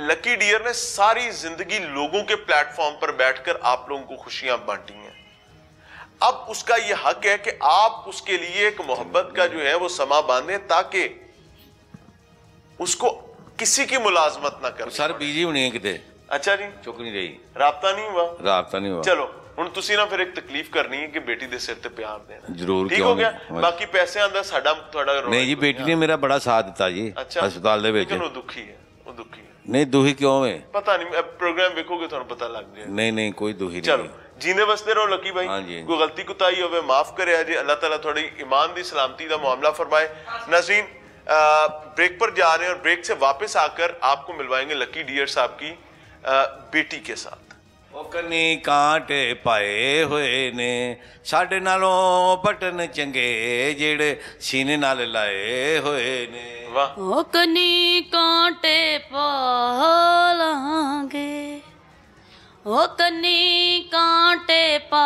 लकी डियर ने सारी जिंदगी लोगों के प्लेटफॉर्म पर बैठकर आप लोगों को खुशियां बांटी हैं। अब उसका यह हक है कि आप उसके लिए एक मोहब्बत का जो है वो समा बांधें ताकि उसको किसी की मुलाजमत ना कर। सर बिजी होनी है किते? अच्छा जी, चुक नहीं रही, राब्ता नहीं हुआ? राब्ता नहीं हुआ। चलो ਹੁਣ ਤੁਸੀਂ ਨਾ ਫਿਰ ਇੱਕ ਤਕਲੀਫ ਕਰਨੀ ਹੈ ਕਿ ਬੇਟੀ ਦੇ ਸਿਰ ਤੇ ਪਿਆਰ ਦੇਣਾ। ਜ਼ਰੂਰ, ਠੀਕ ਹੋ ਗਿਆ। ਬਾਕੀ ਪੈਸਿਆਂ ਦਾ ਸਾਡਾ ਤੁਹਾਡਾ ਨਹੀਂ ਜੀ, ਬੇਟੀ ਨੇ ਮੇਰਾ ਬੜਾ ਸਾਥ ਦਿੱਤਾ ਜੀ ਹਸਪਤਾਲ ਦੇ ਵਿੱਚ। ਉਹ ਦੁਖੀ ਹੈ, ਉਹ ਦੁਖੀ ਹੈ। ਨਹੀਂ ਦੁਖੀ ਕਿਉਂ ਹੈ? ਪਤਾ ਨਹੀਂ, ਪ੍ਰੋਗਰਾਮ ਵੇਖੋਗੇ ਤੁਹਾਨੂੰ ਪਤਾ ਲੱਗ ਜਾਏਗਾ। ਨਹੀਂ ਕੋਈ ਦੁਖੀ ਨਹੀਂ। ਚਲੋ ਜੀਂਦੇ ਵਸਦੇ ਰਹੋ ਲੱਕੀ ਭਾਈ। ਕੋਈ ਗਲਤੀ ਕੁਤਾਈ ਹੋਵੇ ਮਾਫ ਕਰਿਆ ਜੀ। ਅੱਲਾਹ ਤਾਲਾ ਤੁਹਾਡੀ ਈਮਾਨ ਦੀ ਸਲਾਮਤੀ ਦਾ ਮਾਮਲਾ ਫਰਮਾਏ। ਨਾਜ਼ਰੀਨ, ब्रेक पर जा रहे हैं और ब्रेक से वापस आकर आपको मिलवाएंगे लकी डियर साहब की बेटी के साथ। ਉਹ ਕੰਨੀ ਕਾਂਟੇ ਪਾਏ ਹੋਏ ਨੇ ਸਾਡੇ ਨਾਲੋਂ ਬਟਨ ਚੰਗੇ ਜਿਹੜੇ ਸੀਨੇ ਨਾਲ ਲਾਏ ਹੋਏ ਨੇ। वाह, ओ कनी कांटे पा लांगे, ओ कनी कांटे पा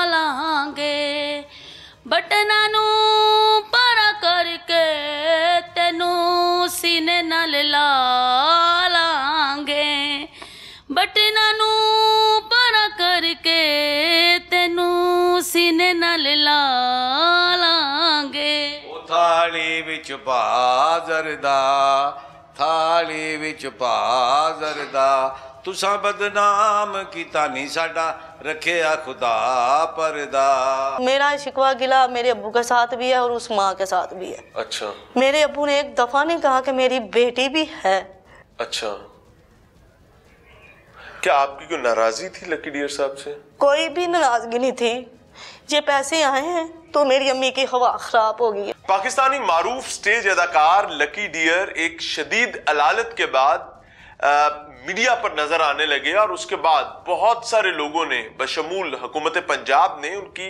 लांगे, बटना नू परा करके तेनू सीने नाल ला लांगे, बटना नू परा करके तेनू सीने नाल ला लांगे। थाली विच पा जरदा, थाली विच पा जरदा, तुसा बदनाम कीता नहीं साडा रखिया खुदा परदा। मेरा शिकवा गिला मेरे अब्बू के साथ भी है और उस माँ के साथ भी है। अच्छा मेरे अब्बू ने एक दफा नहीं कहा कि मेरी बेटी भी है। अच्छा, क्या आपकी कोई नाराजगी थी लकी डियर साहब से? कोई भी नाराजगी नहीं थी। ये पैसे आए हैं तो मेरी अम्मी की हवा खराब हो गई है। पाकिस्तानी मारूफ स्टेज अदाकार लकी डियर एक शदीद अलालत के बाद मीडिया पर नजर आने लगे और उसके बाद बहुत सारे लोगों ने बशमूल हुकूमत पंजाब ने उनकी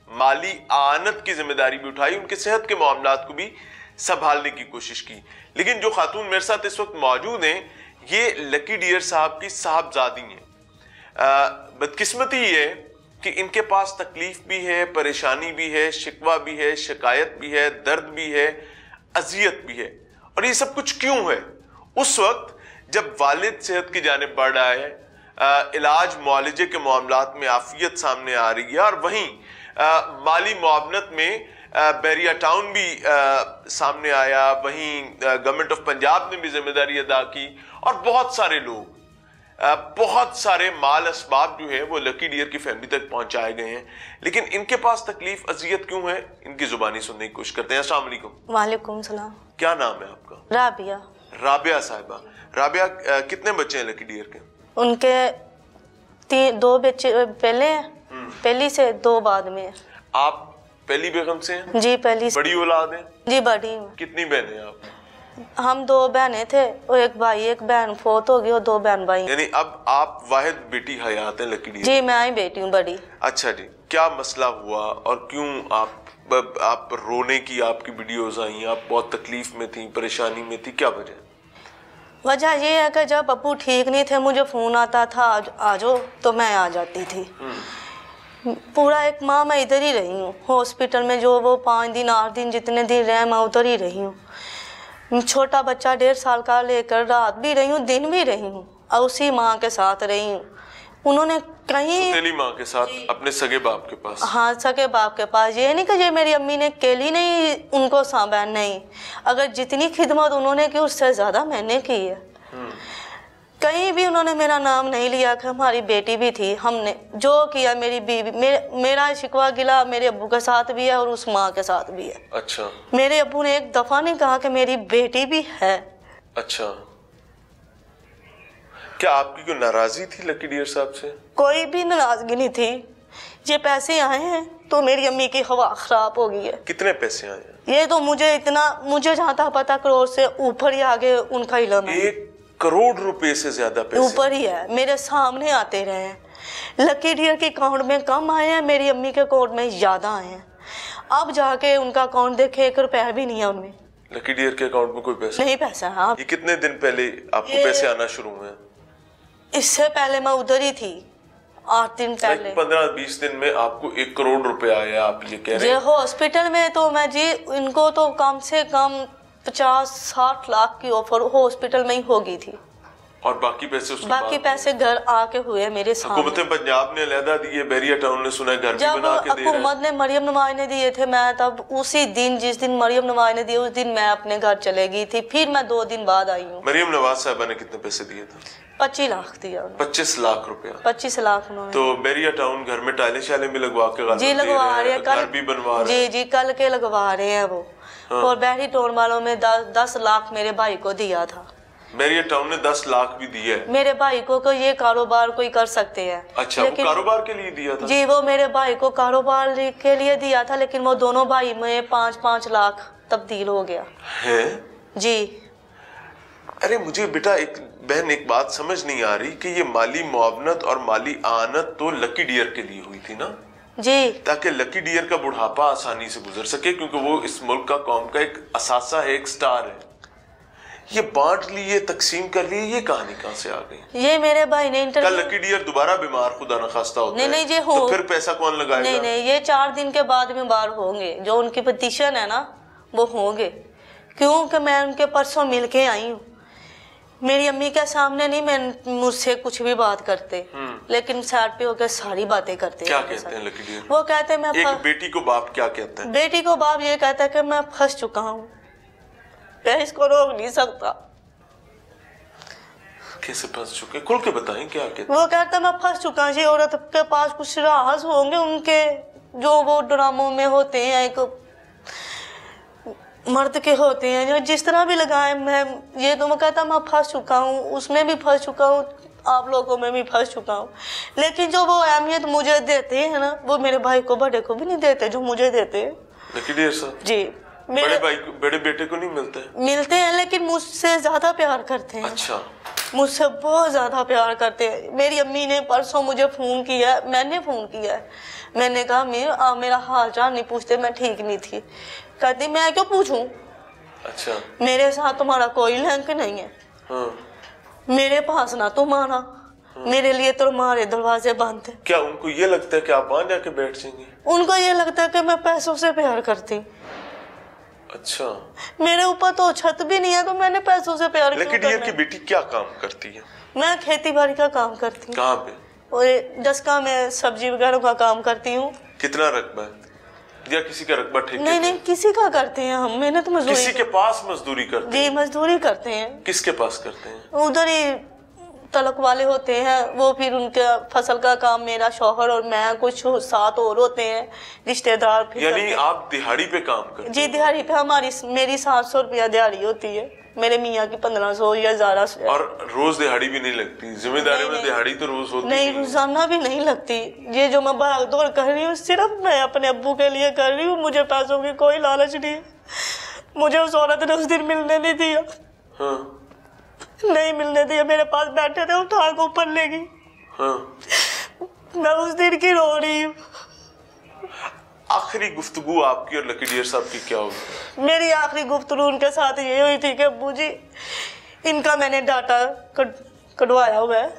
माली आनत की जिम्मेदारी भी उठाई, उनके सेहत के मामलात को भी संभालने की कोशिश की। लेकिन जो खातून मेरे साथ इस वक्त मौजूद हैं ये लकी डियर साहब की साहबजादी हैं। बदकिस्मती ये कि इनके पास तकलीफ भी है, परेशानी भी है, शिकवा भी है, शिकायत भी है, दर्द भी है, अजियत भी है। और ये सब कुछ क्यों है? उस वक्त जब वालिद सेहत की जानिब बढ़ रहा है, इलाज मुआलजे के मामलात में आफियत सामने आ रही है और वहीं माली मुआवनत में बैरिया टाउन भी सामने आया, वहीं गवर्नमेंट ऑफ पंजाब ने भी जिम्मेदारी अदा की और बहुत सारे लोग, बहुत सारे माल असबाब जो है वो लकी डियर की फैमिली तक पहुंचाए गए हैं। लेकिन इनके पास तकलीफ अजियत क्यों है, इनकी जुबानी सुनने की कोशिश करते हैं। अस्सलाम वालेकुम। वालेकुम सलाम। क्या नाम है आपका? राबिया। राबिया साहिबा। राबिया, कितने बच्चे हैं लकी डियर के? उनके 2 बच्चे पहले हैं, पहली से 2 बाद में है। आप पहली बेगम से हैं? जी पहली से। बड़ी औलाद है? जी बड़ी हूँ। कितनी बहनें हैं आप? हम 2 बहनें थे और एक भाई, एक बहन फोत हो गई और 2 बहन भाई। यानी अब आप वाहिद बेटी हयात हैं लकी डियर? जी मैं ही बेटी हूँ बड़ी। अच्छा जी, क्या मसला हुआ और क्यों आप रोने की आपकी वीडियोस आई, आप बहुत तकलीफ में थी, परेशानी में थी, क्या वजह? वजह ये है कि जब अब्बू ठीक नहीं थे मुझे फ़ोन आता था आ जाओ तो मैं आ जाती थी। पूरा 1 माह मैं इधर ही रही हूँ हॉस्पिटल में, जो वो 5 दिन 8 दिन जितने दिन रहे मैं उधर ही रही हूँ। छोटा बच्चा 1.5 साल का लेकर रात भी रही हूँ दिन भी रही हूँ और उसी माँ के साथ रही हूँ। उन्होंने कहीं तेली माँ के साथ अपने सगे बाप के पास? हाँ, सगे बाप के पास। ये नहीं कि ये मेरी अम्मी ने अकेली नहीं उनको सांभा, नहीं, अगर जितनी खिदमत उन्होंने की उससे ज़्यादा मैंने की है। कहीं भी उन्होंने मेरा नाम नहीं लिया कि हमारी बेटी भी थी। हमने जो किया मेरी बीवी मेरा शिकवा गिला मेरे अब्बू के साथ भी है और उस माँ के साथ भी है। अच्छा, मेरे अब्बू ने एक दफ़ा नहीं कहा कि मेरी बेटी भी है। अच्छा, क्या आपकी कोई नाराजगी थी लकी डियर साहब से? कोई भी नाराजगी नहीं थी। ये पैसे आए हैं तो मेरी अम्मी की हवा खराब हो गई है। कितने पैसे आए हैं? ये तो मुझे जहाँ तक पता करोड़ से ऊपर ही आगे उनका इलम है। 1 करोड़ रुपए से ज्यादा पैसे ऊपर ही है, मेरे सामने आते रहे हैं। लकी डियर के अकाउंट में कम आए हैं, मेरी अम्मी के अकाउंट में ज्यादा आए हैं। अब जाके उनका अकाउंट देखे 1 रुपया भी नहीं है उनमें। लकी डियर के अकाउंट में कोई पैसा नहीं? पैसा है। ये कितने दिन पहले आपको पैसे आना शुरू हुए? इससे पहले मैं उधर ही थी 8 दिन पहले। 15-20 दिन में आपको 1 करोड़ रुपए आए, आप ये कह रहे हैं? हॉस्पिटल में तो मैं जी इनको तो कम से कम 50-60 लाख की ऑफर हॉस्पिटल में ही होगी थी और बाकी पैसे बाकी पैसे घर आके हुए मेरे सामने। हुकूमत पंजाब ने अलहदा दिए, बैरिया टाउन ने सुना है घर भी बना के दे रहे हैं। हुकूमत ने मरियम नवाज ने दिए थे, मैं तब उसी दिन जिस दिन मरियम नवाज ने दिए उस दिन मैं अपने घर चले गई थी। फिर मैं 2 दिन बाद आई हूँ। मरियम नवाज साहबा ने कितने पैसे दिए थे? 25 लाख दिया। 25 लाख रुपया? 25 लाख उन्होंने। तो बैरिया टाउन घर में टाइलें शाले भी लगवा के जी लगवा रहे हैं, घर भी बनवा रहे हैं। जी कल के लगवा रहे हैं वो। और बैरिया टाउन वालों में 10 लाख मेरे भाई को दिया था। बैरिया टाउन ने 10 लाख भी दिया है मेरे भाई को ये कारोबार कोई कर सकते हैं। अच्छा, वो कारोबार के लिए दिया था? जी वो मेरे भाई को कारोबार के लिए दिया था, लेकिन वो दोनों भाई में 5-5 लाख तब्दील हो गया है जी। अरे मुझे बेटा एक बात समझ नहीं आ रही कि ये माली मुआवनत और माली आनत तो लकी डियर के लिए हुई थी ना जी, ताकि लकी डियर का बुढ़ापा आसानी से गुजर सके, क्योंकि वो इस मुल्क का, कौम का एक असासा है, एक स्टार है। ये बांट लिए, तकसीम कर लिए, ये कहानी कहां से आ गई? ये मेरे भाई ने कल लकी डियर दोबारा बीमार, खुदा न खास्ता होता नहीं, ये तो फिर पैसा कौन लगाएगा? नहीं, ये 4 दिन के बाद बीमार होंगे। जो उनकी पटिशन है ना वो होंगे, क्योंकि मैं उनके परसों मिल के आई हूँ। मेरी अम्मी के सामने नहीं मैं मुझसे कुछ भी बात करते, लेकिन साइड पे होकर सारी बातें करते। क्या कहते हैं लकी डियर? वो कहते हैं मैं एक बेटी को बाप क्या कहता है? बेटी को बाप ये कहता है कि मैं फंस चुका हूँ, मैं इसको रोक नहीं सकता। कैसे फंस चुके? खुल के बताएं क्या कहते? वो कहता है मैं फंस चुका हूँ। औरत के पास कुछ राज होंगे उनके, जो वो ड्रामों में होते हैं, एक मर्द के होते हैं, जो जिस तरह भी लगाए। मैं ये तो मैं कहता मैं फंस चुका हूँ, उसमें भी फंस चुका हूँ, आप लोगों में भी फंस चुका हूँ। लेकिन जो वो अहमियत मुझे देते हैं ना, वो मेरे भाई को, बड़े को भी नहीं देते जो मुझे देते हैं। लकी डियर साहब जी, बड़े भाई को, बड़े बेटे को नहीं मिलते? मिलते हैं, लेकिन मुझसे ज्यादा प्यार करते हैं। अच्छा, मुझसे बहुत ज्यादा प्यार करते हैं। मेरी अम्मी ने परसों मुझे फोन किया, मैंने फोन किया है। मैंने कहा मैं आप मेरा हाल चाल नहीं पूछते, मैं ठीक नहीं थी। कहती मैं क्यों पूछूं? अच्छा, मेरे साथ तुम्हारा कोई लिंक नहीं है। हाँ। मेरे पास ना तुम आना, मेरे लिए तुम्हारे दरवाजे बंद है। क्या उनको ये लगता है कि आप वहां जाके बैठ जाएंगे? उनको ये लगता है कि मैं पैसों से प्यार करती हूँ। अच्छा, मेरे ऊपर तो छत भी नहीं है, तो मैंने पैसों से प्यार क्यों लेकिन करना डियर की बेटी क्या काम करती है? मैं खेती बाड़ी का काम करती हूँ। कहाँ पे? और डस्का में सब्जी वगैरह का काम करती हूँ। कितना रकबा है? या किसी का रकबा ठेके? नहीं, किसी का करते हैं हम, मेहनत मजदूरी। किसी के पास मजदूरी करते हैं? जी, मजदूरी करते हैं। किसके पास करते हैं? उधर ही तलक वाले होते हैं वो, फिर उनका फसल का काम मेरा शौहर और मैं, कुछ 7 और होते हैं रिश्तेदार। फिर यानी आप दिहाड़ी पे काम करते हैं? जी, दिहाड़ी पे मेरी 700 रुपया दिहाड़ी होती है, मेरे मियाँ की 1500 या 1100। और रोज दिहाड़ी भी नहीं लगती? जिम्मेदारी में दिहाड़ी तो रोज होती नहीं, रोजाना भी नहीं लगती। ये जो मैं भाग दौड़ कर रही हूँ सिर्फ मैं अपने अब्बू के लिए कर रही हूँ, मुझे पैसों की कोई लालच नहीं है। मुझे उस औरत ने उस दिन मिलने नहीं दिया। हाँ, नहीं मिलने दिया, मेरे पास बैठे थे, उठा के ऊपर ले गई। हाँ। मैं उस दिन की रो रही हूँ। आखिरी गुफ्तगू आपकी और लकी डियर साहब की क्या होगी? मेरी आखिरी गुफ्तगू उनके साथ ये हुई थी कि अब्बू जी इनका मैंने डाटा कटवाया हुआ है,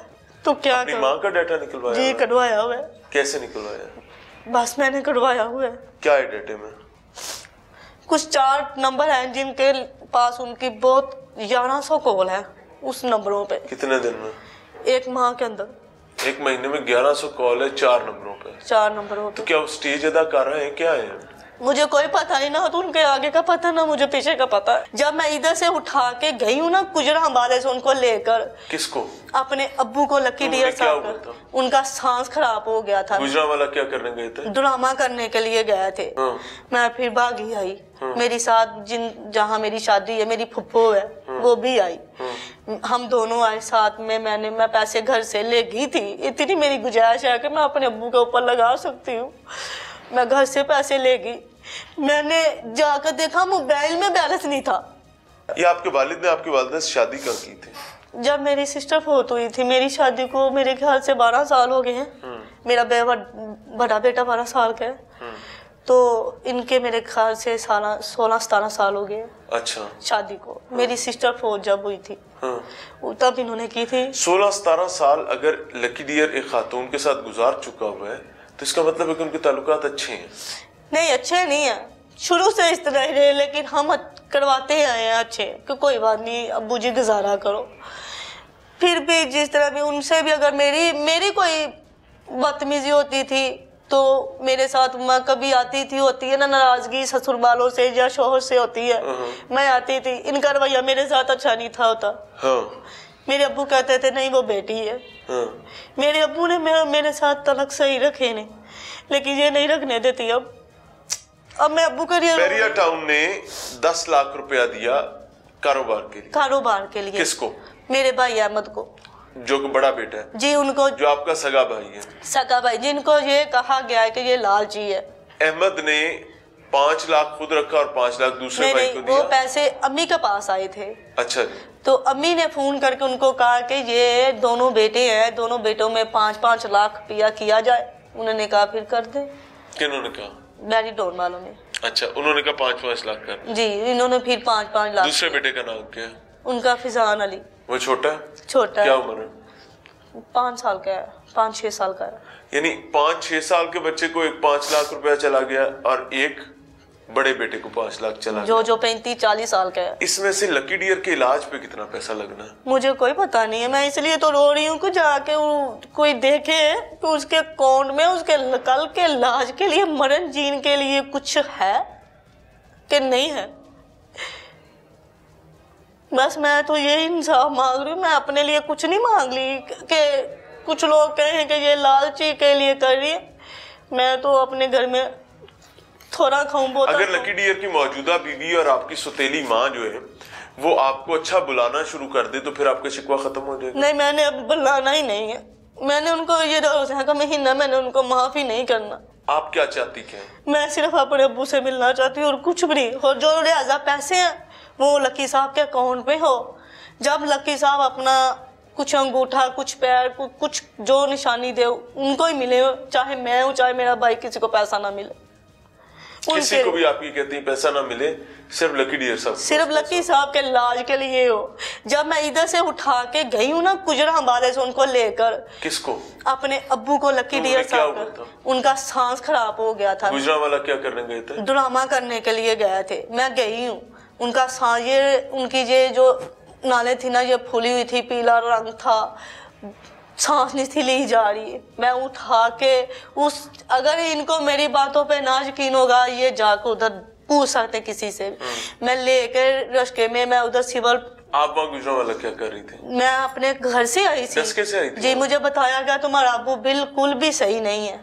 तो क्या अपनी माँ का डाटा निकलवाया? जी, कटवाया हुआ है। कैसे निकलवाया? बस मैंने कटवाया हुआ है। क्या है डाटे में? कुछ 4 नंबर हैं जिनके पास उनकी बहुत 1100 कॉल है उस नंबरों पे। कितने दिन में? 1 माह के अंदर। 1 महीने में 1100 कॉल है 4 नंबरों पे? 4 नंबरों पे। तो क्या वो स्टेज अदा कर रहे हैं, क्या है? मुझे कोई पता नहीं ना, तो उनके आगे का पता ना मुझे पीछे का पता। जब मैं इधर से उठा के गई हूँ ना गुजराबाद से उनको लेकर। किसको? अपने अब्बू को, लकी डियर साहब को। उनका सांस खराब हो गया था। गुजरावाला क्या करने गए थे? ड्रामा करने के लिए गए थे। मैं फिर भागी आई। मेरी साथ जहाँ मेरी शादी है, मेरी फुप्पो है, वो भी आई। हम दोनों आए साथ में। मैं पैसे घर से ले गई थी, इतनी मेरी गुजारिश है कि मैं अपने अब्बू के ऊपर लगा सकती हूँ। मैं घर से पैसे ले गई। मैंने जाकर देखा मोबाइल में बैलेंस नहीं था। ये आपके वालिद ने आपकी वालिदा से शादी कब की थी? जब मेरी सिस्टर फोत हुई थी, मेरी शादी को मेरे ख्याल से 12 साल हो गए हैं। मेरा बड़ा बेटा 12 साल का है, तो इनके मेरे ख्याल से 16-17 साल हो गए। अच्छा। शादी को मेरी सिस्टर फोत जब हुई थी तब इन्होंने की थी। 16-17 साल अगर लकी डियर एक खातून के साथ गुजार चुका हुआ है तो इसका मतलब है कि उनके ताल्लुकात अच्छे हैं? नहीं, अच्छे नहीं है, शुरू से इस तरह ही रहे, लेकिन हम करवाते आए हैं अच्छे कि कोई बात नहीं अब्बू जी गुजारा करो। फिर भी जिस तरह भी उनसे भी अगर मेरी कोई बदतमीजी होती थी तो मेरे साथ मैं कभी आती थी, होती है ना नाराजगी ससुर वालों से या शोहर से होती है, मैं आती थी। इनका रवैया मेरे साथ अच्छा नहीं था होता। मेरे अब्बू कहते थे नहीं वो बेटी है। मेरे अब्बू ने मेरे साथ तलक सही रखे नहीं, लेकिन ये नहीं रखने देती। अब मैं अब्बू के लिए बैरिया टाउन ने 10 लाख रुपया दिया कारोबार के लिए। किसको? मेरे भाई अहमद को, जो कि बड़ा बेटा है जी। उनको, जो आपका सगा भाई है। सगा भाई, जिनको ये कहा गया है कि ये लालची है। अहमद ने 5 लाख खुद रखा और 5 लाख दूसरे भाई को दिया? वो पैसे अम्मी के पास आए थे। अच्छा, तो अम्मी ने फोन करके उनको कहा कि ये दोनों बेटे हैं, दोनों बेटों में 5-5 लाख रुपया किया जाए। उन्होंने कहा फिर कर दे। किन्होंने कहा? मैरिडोन वालों ने। अच्छा, उन्होंने कहा 5-5 लाख कर। जी, इन्होंने फिर 5-5 लाख। दूसरे बेटे का नाम क्या है? उनका फिजान अली। वो छोटा है? छोटा। क्या उम्र है? 5 साल का है, 5-6 साल का है। यानी 5-6 साल के बच्चे को एक 5 लाख रुपया चला गया और एक बड़े बेटे को 5 लाख चला जो गया। जो 35-40 साल का है। इसमें से लकी डियर के इलाज पे कितना पैसा लगना है? मुझे कोई पता नहीं है, मैं इसलिए तो रो रही हूँ कि जाके कोई देखे तो उसके अकाउंट में उसके कल के इलाज के लिए, मरण जीन के लिए कुछ है कि नहीं है। बस मैं तो ये इंसाफ मांग रही हूँ, मैं अपने लिए कुछ नहीं मांग ली कि कुछ लोग कहें कि ये लालची के लिए कर रही है। मैं तो अपने घर में थोड़ा खाऊं बहुत। अगर लकी डियर की मौजूदा बीवी और आपकी सौतेली माँ जो है वो आपको अच्छा बुलाना शुरू कर दे तो फिर आपका शिकवा खत्म हो जाएगा? नहीं, मैंने अब बुलाना ही नहीं है। मैंने उनको ये रोज़ा का महीना मैंने उनको माफी नहीं करना। आप क्या चाहती क्या? मैं सिर्फ अपने अब्बू से मिलना चाहती हूँ और कुछ भी नहीं। और जो लिहाजा पैसे हैं वो लकी साहब के अकाउंट में हो। जब लकी साहब अपना कुछ अंगूठा, कुछ पैर, कुछ जो निशानी दे उनको ही मिले, चाहे मैं हूँ चाहे मेरा भाई, किसी को पैसा ना मिले। किसी को भी आप ये कहती हैं पैसा ना मिले, सिर्फ लकी डियर साहब, सिर्फ लकी साहब के इलाज के लिए हो। जब मैं इधर से उठा के गई हूँ ना गुजराबाद से उनको लेकर। किसको? अपने अब्बू को, लकी डियर साहब को। उनका सांस खराब हो गया था। गुजरावाला क्या करने गए थे? ड्रामा करने के लिए गए थे। मैं गई हूँ, उनका सांस, ये उनकी ये जो नाले थी ना, ये फूली हुई थी, पीला रंग था, सांस नहीं थी ली जा रही। मैं उठा के अगर इनको मेरी बातों पे ना यकीन होगा, ये जाकर उधर पूछ सकते किसी से। मैं लेकर रश्के में मैं उधर सिविल। आप वहाँ गुजरावाला क्या कर रही थी? मैं अपने घर से आई थी। दस कैसे आई थी? जी, मुझे बताया गया तुम्हारा अब्बू बिल्कुल भी सही नहीं है।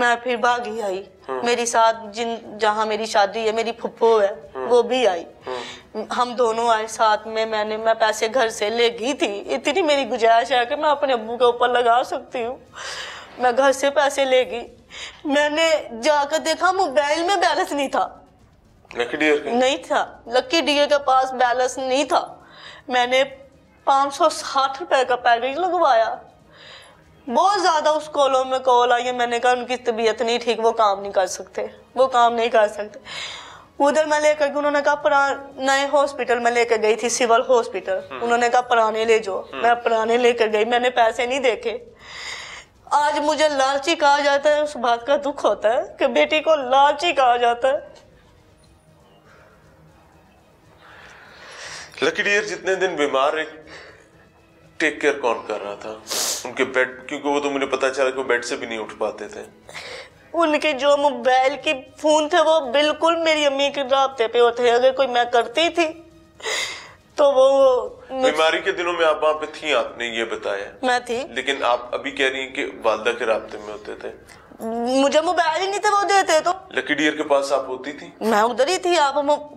मैं फिर भागी आई। मेरी साथ जहाँ मेरी शादी है, मेरी फुप्पो है, वो भी आई। हम दोनों आए साथ में। मैं पैसे घर से ले गई थी। इतनी मेरी गुजारिश है कि मैं अपने अब्बू के ऊपर लगा सकती हूँ। मैं घर से पैसे ले गई। मैंने जाकर देखा मोबाइल में बैलेंस नहीं था। लकी डियर के? नहीं था, लकी डियर के पास बैलेंस नहीं था। मैंने 560 रुपए का पैकेज लगवाया। बहुत ज्यादा उस कॉलों में कॉल आई है। मैंने कहा उनकी तबीयत नहीं ठीक, वो काम नहीं कर सकते, वो काम नहीं कर सकते। उधर मैं लेकर, उन्होंने कहा नए हॉस्पिटल में लेकर गई थी, सिविल हॉस्पिटल। उन्होंने कहा पुराने ले जाओ। मैं पुराने लेकर गई, मैंने पैसे नहीं देखे। आज मुझे लालची कहा जाता है, उस बात का दुख होता है कि बेटी को लालची कहा जाता है। लकी डियर जितने दिन बीमार रहे, टेक केयर कौन कर रहा था? उनके बेड, क्योंकि वो तो मुझे पता चला कि वो बेड से भी नहीं उठ पाते थे। उनके जो मोबाइल के फोन थे वो बिल्कुल मेरी अम्मी के राब्ते पे होते। अगर कोई मैं करती थी तो वो बीमारी के दिनों में आप वहाँ पे थी, आपने ये बताया। मैं थी, लेकिन आप अभी कह रही हैं कि वालदा के राब्ते में होते थे। मुझे मोबाइल ही नहीं थे, वो देते तो। लकी डियर के पास आप होती थी? मैं उधर ही थी। आप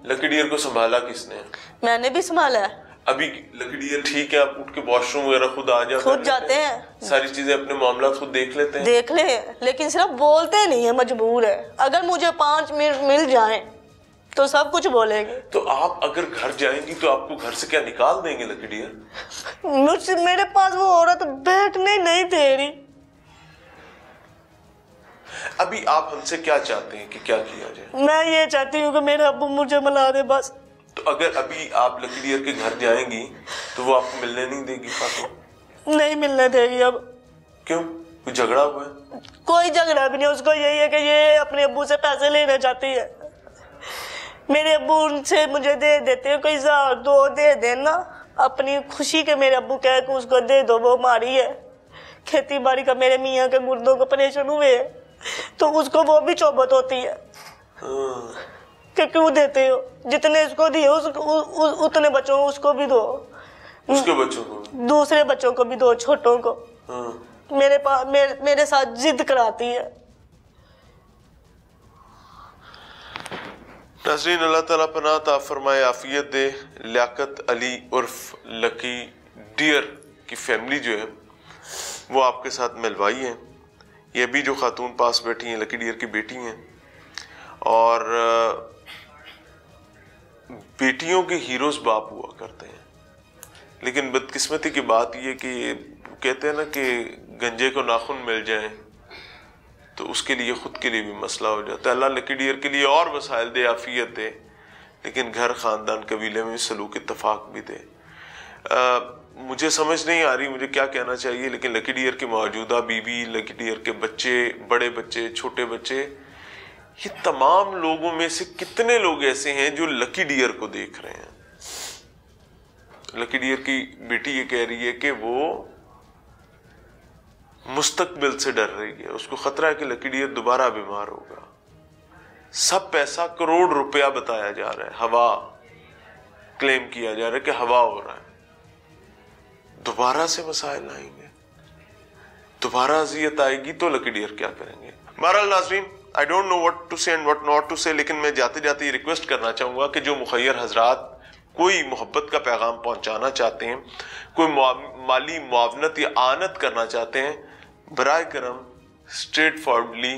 लकी डियर को संभाला किसने? मैंने भी संभाला है। अभी लकी डियर ठीक है? आप उठ के वॉशरुम वगैरह खुद आ जाते? खुद जाते हैं, सारी चीजें अपने मामला खुद देख लेते हैं? देख ले, लेकिन सिर्फ बोलते नहीं है, मजबूर है। अगर मुझे 5 मिनट मिल जाए तो सब कुछ बोलेंगे। तो आप अगर घर जाएंगी तो आपको घर से क्या निकाल देंगे लकी डियर? मुझसे, मेरे पास वो औरत बैठने नहीं दे रही। अभी आप हमसे क्या चाहते हैं कि क्या किया जाए? मैं ये चाहती हूँ कि मेरे अब्बू मुझे मिला दे बस। तो अगर अभी आप लकी डियर के घर जाएंगी तो वो आपको मिलने नहीं देगी? फातू नहीं मिलने देगी। अब क्यों? कोई झगड़ा हुआ है? कोई झगड़ा भी नहीं। उसको यही है कि ये अपने अब्बू से पैसे लेना चाहती है। मेरे अब्बू उनसे मुझे दे देते हैं, कोई 1000-2 दे देना अपनी खुशी के। मेरे अब्बू कह के उसको दे दो, वो मारी है खेती बाड़ी का, मेरे मियाँ के गुर्दों को ऑपरेशन हुए तो उसको वो भी चौबत होती है कि क्यों देते हो? जितने इसको दिए उतने बच्चों को उसको भी दो, उसके बच्चों को, दूसरे बच्चों को भी दो, छोटों को। मेरे साथ जिद कराती है। नाज़रीन, अल्लाह ताला पनाह ता फरमाए, आफियत दे। लियाकत अली उर्फ लकी डियर की फैमिली जो है वो आपके साथ मिलवाई है। ये भी जो खातून पास बैठी हैं लकी डियर की बेटी हैं और बेटियों के हीरोज बाप हुआ करते हैं। लेकिन बदकिस्मती की बात यह कि कहते हैं ना कि गंजे को नाखून मिल जाए तो उसके लिए खुद के लिए भी मसला हो जाता है। अल्लाह लकी डियर के लिए और वसाइल दे, आफियत दे, लेकिन घर खानदान कबीले में सलूक इत्तफाक भी दे। मुझे समझ नहीं आ रही मुझे क्या कहना चाहिए, लेकिन लकी डियर की मौजूदा बीवी, लकी डियर के बच्चे, बड़े बच्चे, छोटे बच्चे, ये तमाम लोगों में से कितने लोग ऐसे हैं जो लकी डियर को देख रहे हैं। लकी डियर की बेटी ये कह रही है कि वो मुस्तकबिल से डर रही है, उसको खतरा है कि लकी डियर दोबारा बीमार होगा। सब पैसा करोड़ रुपया बताया जा रहा है, हवा क्लेम किया जा रहा है कि हवा हो रहा है। दोबारा से मसाइल आएंगे, दोबारा अजियत आएगी तो लकी डियर क्या करेंगे। बहरहाल नाज़रीन, I don't know what to say and what not to say, लेकिन मैं जाते जाते ये रिक्वेस्ट करना चाहूंगा कि जो मुखय्यर हजरात कोई मोहब्बत का पैगाम पहुंचाना चाहते हैं, कोई माली मुआवनत या आनत करना चाहते हैं, बराए करम स्ट्रेट फॉरवर्डली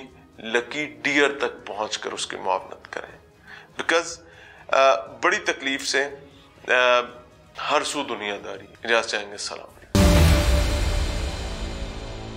लकी डियर तक पहुंचकर उसकी मुआवनत करें। बिकॉज बड़ी तकलीफ से हर सू दुनियादारी। इजाज़त चाहेंगे। सलाम।